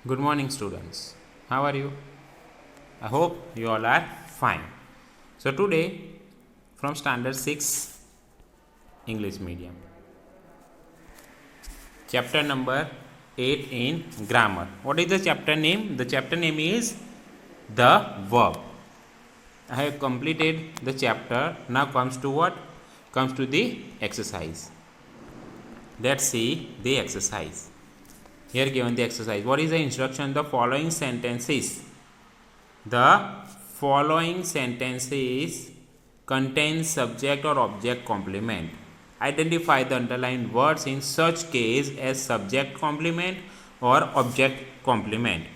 Good morning, students. How are you? I hope you all are fine. So, today from Standard 6 English Medium, chapter number 8 in grammar. What is the chapter name? The chapter name is the verb. I have completed the chapter. Now comes to what? Comes to the exercise. Let's see the exercise. Here given the exercise. What is the instruction? The following sentences. The following sentences contain subject or object complement. Identify the underlined words in such case as subject complement or object complement.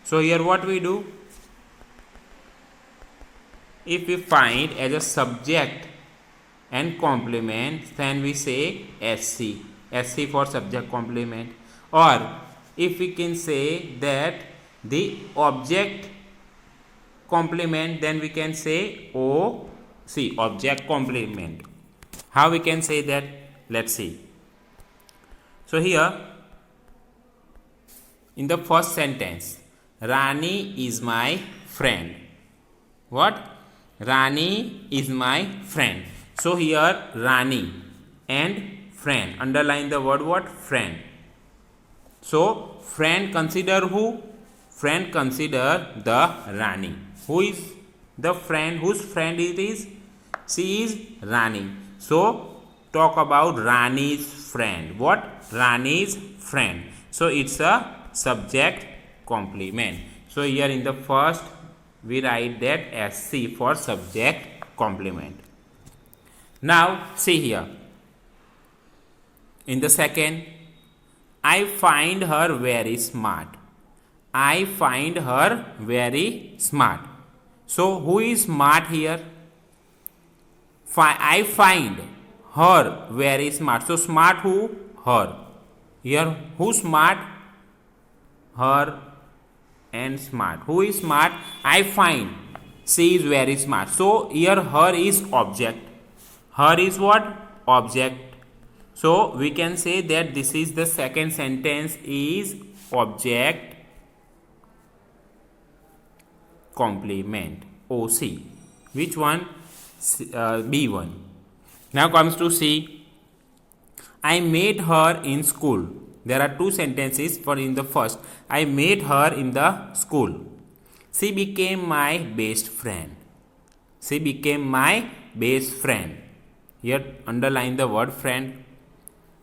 So here what we do? If we find as a subject and complement, then we say SC. SC for subject complement. Or if we can say that the object complement, then we can say OC, object complement. How we can say that? Let's see. So here in the first sentence, Rani is my friend. What? Rani is my friend. So here Rani and friend. Underline the word what? Friend. So friend consider who? Friend consider the Rani. Who is the friend? Whose friend it is? She is Rani. So talk about Rani's friend. What? Rani's friend. So it's a subject complement. So here in the first we write that SC for subject complement. Now see here. In the second, I find her very smart. I find her very smart. So who is smart here? I find her very smart. So smart who? Her. Here who smart? Her and smart. Who is smart? I find she is very smart. So here her is object. Her is what? Object. So we can say that this is the second sentence is object complement, OC. Which one? B1. Now comes to C. I met her in school. There are two sentences for in the first. I met her in the school. She became my best friend. She became my best friend. Here underline the word friend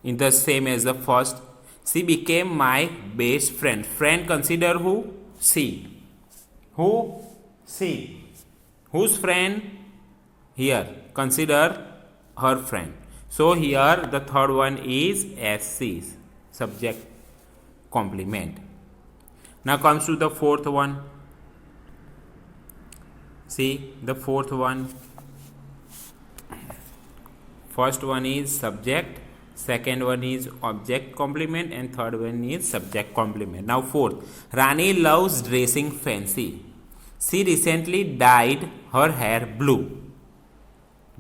in the same as the first. She became my best friend. Friend consider who? She. Who? She. Whose friend? Here consider her friend. So here the third one is SC, subject complement. Now comes to the fourth one. See the fourth one. First one is subject, second one is object complement, and third one is subject complement. Now fourth, Rani loves dressing fancy. She recently dyed her hair blue.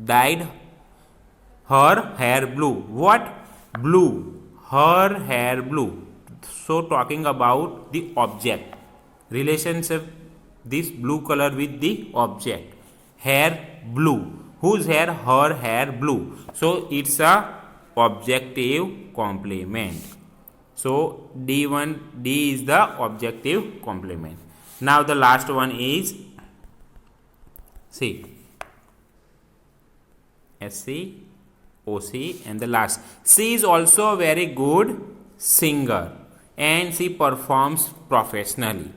Dyed her hair blue. What? Blue. Her hair blue. So talking about the object. Relationship this blue color with the object. Hair blue. Whose hair? Her hair blue. So it's a objective complement. So D is the objective complement. Now the last one is C. SC, OC, and the last. She is also a very good singer and she performs professionally.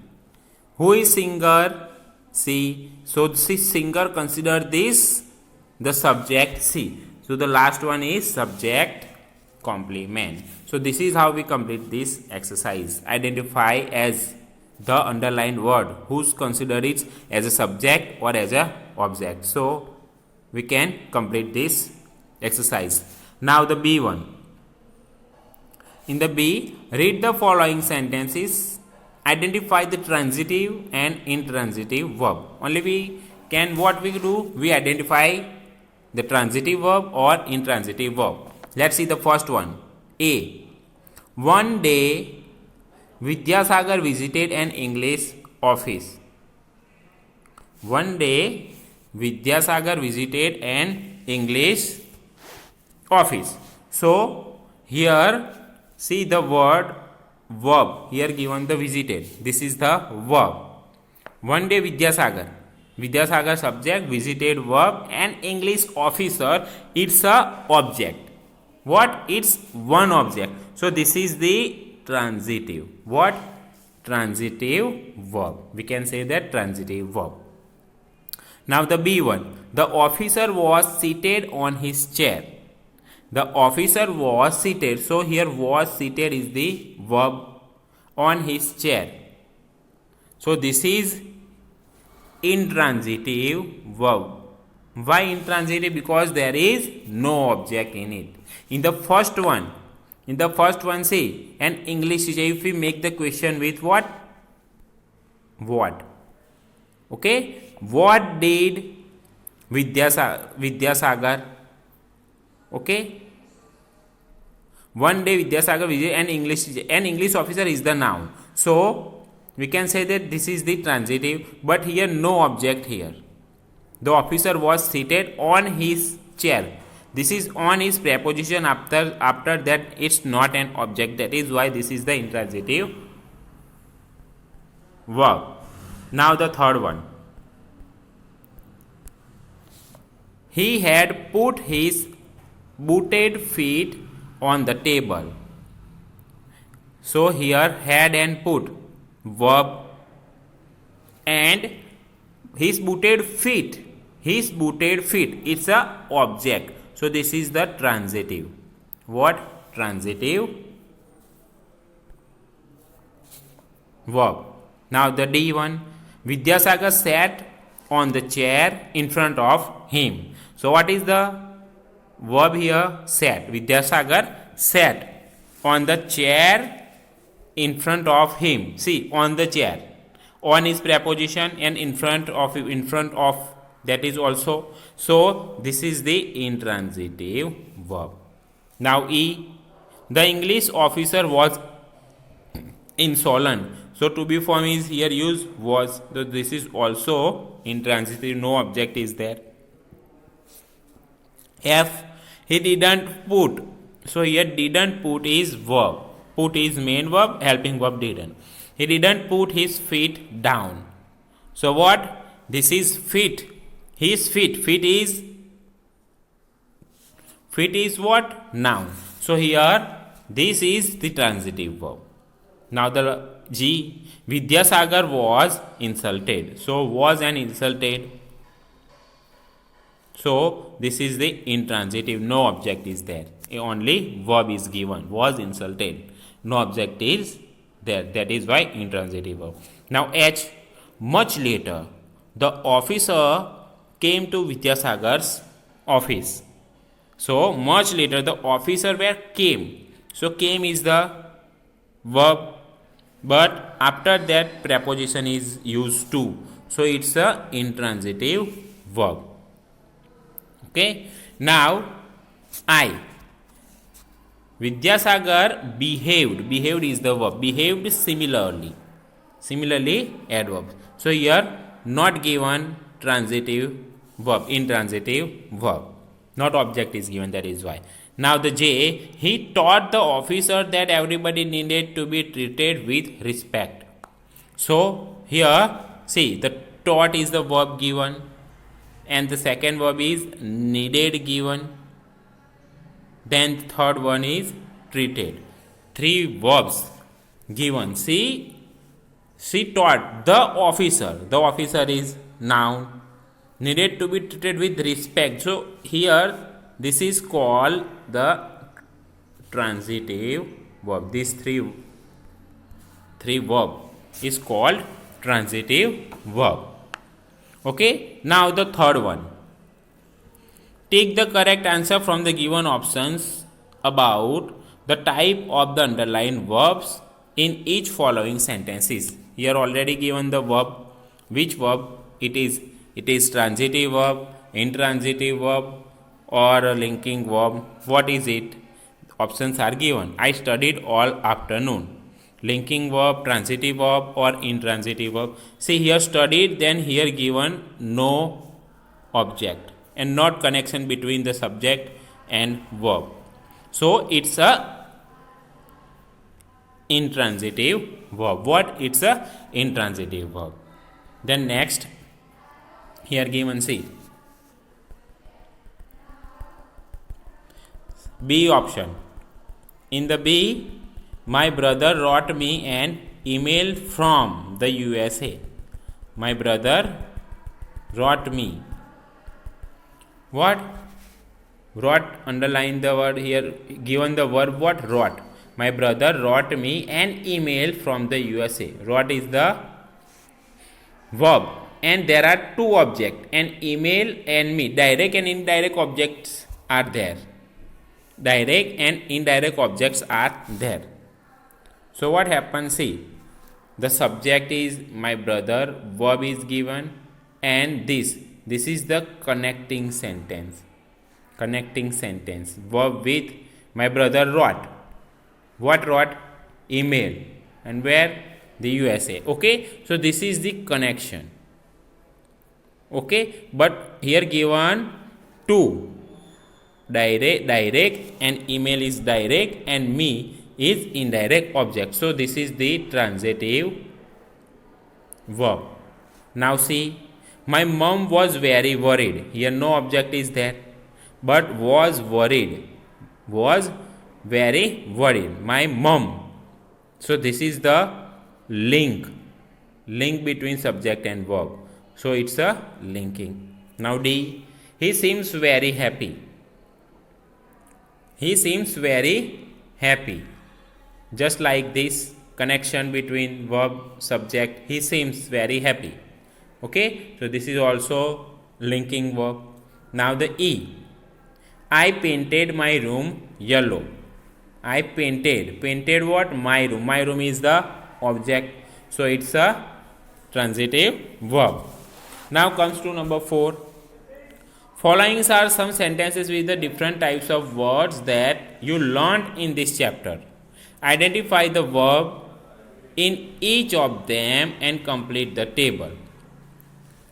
Who is singer? C. So this singer consider this the subject C. So the last one is subject complement. So this is how we complete this exercise. Identify as the underlined word who's considered it as a subject or as a object. So we can complete this exercise. Now the B1. In the B, read the following sentences. Identify the transitive and intransitive verb. Only we can what we do? We identify the transitive verb or intransitive verb. Let's see the first one. A. One day Vidyasagar visited an English office. One day, Vidyasagar visited an English office. So, here see the word verb. Here given the visited. This is the verb. One day, Vidyasagar subject, visited verb, and English officer, it's a object. What? It's one object. So this is the transitive. What? Transitive verb. We can say that transitive verb. Now the B1. The officer was seated on his chair. The officer was seated. So here was seated is the verb, on his chair. So this is intransitive verb. Why intransitive? Because there is no object in it. In the first one, say an English teacher. If we make the question with what? What? Okay. What did Vidyasagar? Okay. One day Vidyasagar visited an English teacher. An English officer is the noun. So we can say that this is the transitive, but here no object here. The officer was seated on his chair. This is on is preposition, after that it's not an object. That is why this is the intransitive verb. Now the third one. He had put his booted feet on the table. So here had and put, verb, and his booted feet, it's a object. So this is the transitive. What? Transitive verb. Now the D1. Vidyasagar sat on the chair in front of him. So what is the verb here? Sat. Vidyasagar sat on the chair in front of him. See, on the chair. On is preposition, and in front of that is also. So this is the intransitive verb. Now E. The English officer was insolent. So to be form is here used was. So this is also intransitive. No object is there. F. He didn't put. So here didn't put is verb. Put is main verb, helping verb didn't. He didn't put his feet down. So what? This is feet. His feet. Feet is what? Noun. So here this is the transitive verb. Now the G. Vidyasagar was insulted. So was and insulted. So this is the intransitive. No object is there. Only verb is given. Was insulted. No object is there. That is why intransitive verb. Now H. Much later, the officer came to Vidyasagar's office. So much later, the officer came. So came is the verb, but after that preposition is used to. So it's a intransitive verb. Okay. Now I. Vidyasagar behaved. Behaved is the verb. Behaved similarly. Similarly, adverb. So here not given transitive verb. Intransitive verb. Not object is given. That is why. Now the J. He taught the officer that everybody needed to be treated with respect. So here see the taught is the verb given, and the second verb is needed given. Then the third one is treated. Three verbs given. See, she taught the officer. The officer is noun. Needed to be treated with respect. So here this is called the transitive verb. These three verb is called transitive verb. Okay. Now the third one. Take the correct answer from the given options about the type of the underlined verbs in each following sentences. Here already given the verb. Which verb it is? It is transitive verb, intransitive verb, or a linking verb. What is it? Options are given. I studied all afternoon. linking verb, transitive verb, or intransitive verb. See here studied, then here given no object and not connection between the subject and verb. So it's a intransitive verb. What? It's a intransitive verb. Then next, here given C. B option. In the B, my brother wrote me an email from the USA. My brother wrote me. What? Wrote, underline the word here, given the verb what? Wrote. My brother wrote me an email from the USA. Wrote is the verb. And there are two objects, an email and me. Direct and indirect objects are there. Direct and indirect objects are there. So what happens? See, the subject is my brother, verb is given, and this is the connecting sentence. Connecting sentence. Verb with my brother wrote. What wrote? Email. And where? The USA. Okay. So this is the connection. Okay. But here given two. Direct and email is direct and me is indirect object. So this is the transitive verb. Now see, my mom was very worried. Here no object is there, but was worried. Was very worried. My mom. So this is the link between subject and verb. So it's a linking. Now D, he seems very happy. He seems very happy. Just like this connection between verb, subject, he seems very happy. Okay, so this is also linking verb. Now the E. I painted my room yellow. I painted what? My room. My room is the object. So it's a transitive verb. Now comes to number 4. Following are some sentences with the different types of words that you learned in this chapter. Identify the verb in each of them and complete the table.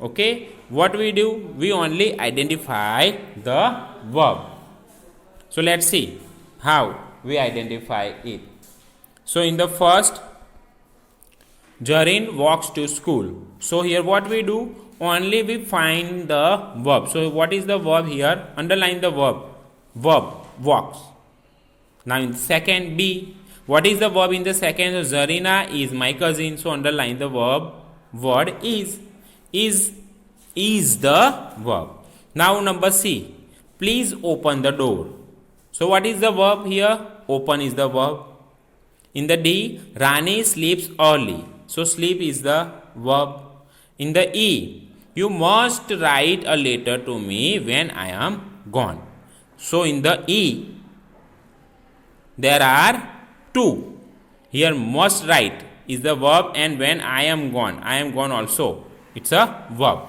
Okay, what we do? We only identify the verb. So let's see how we identify it. So in the first, Jareen walks to school. So here what we do? Only we find the verb. So what is the verb here? Underline the verb. Verb, walks. Now in second, B. What is the verb in the second? So Zarina is my cousin. So underline the verb. Word is. Is the verb. Now number C. Please open the door. So what is the verb here? Open is the verb. In the D, Rani sleeps early. So sleep is the verb. In the E, you must write a letter to me when I am gone. So in the E, there are two. Here must write is the verb and when I am gone also. It's a verb.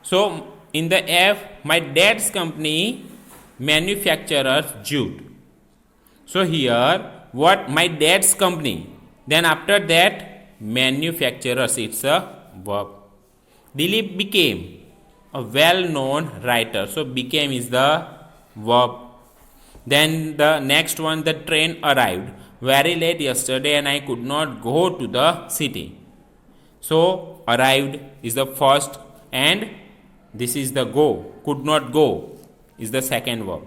So in the F, my dad's company manufactures jute. So here what? My dad's company. Then after that manufacturers, it's a verb. Dilip became a well-known writer. So became is the verb. Then the next one, the train arrived very late yesterday and I could not go to the city. So arrived is the first and this is the go. Could not go is the second verb.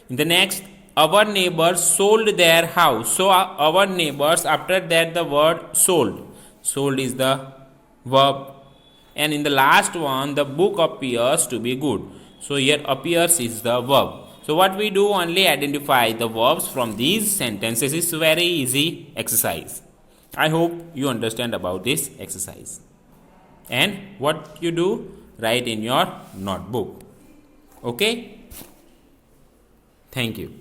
In the next, our neighbors sold their house. So our neighbors, after that the word sold. Sold is the verb. And in the last one, the book appears to be good. So here appears is the verb. So what we do? Only identify the verbs from these sentences. It's a very easy exercise. I hope you understand about this exercise. And what you do? Write in your notebook. Okay? Thank you.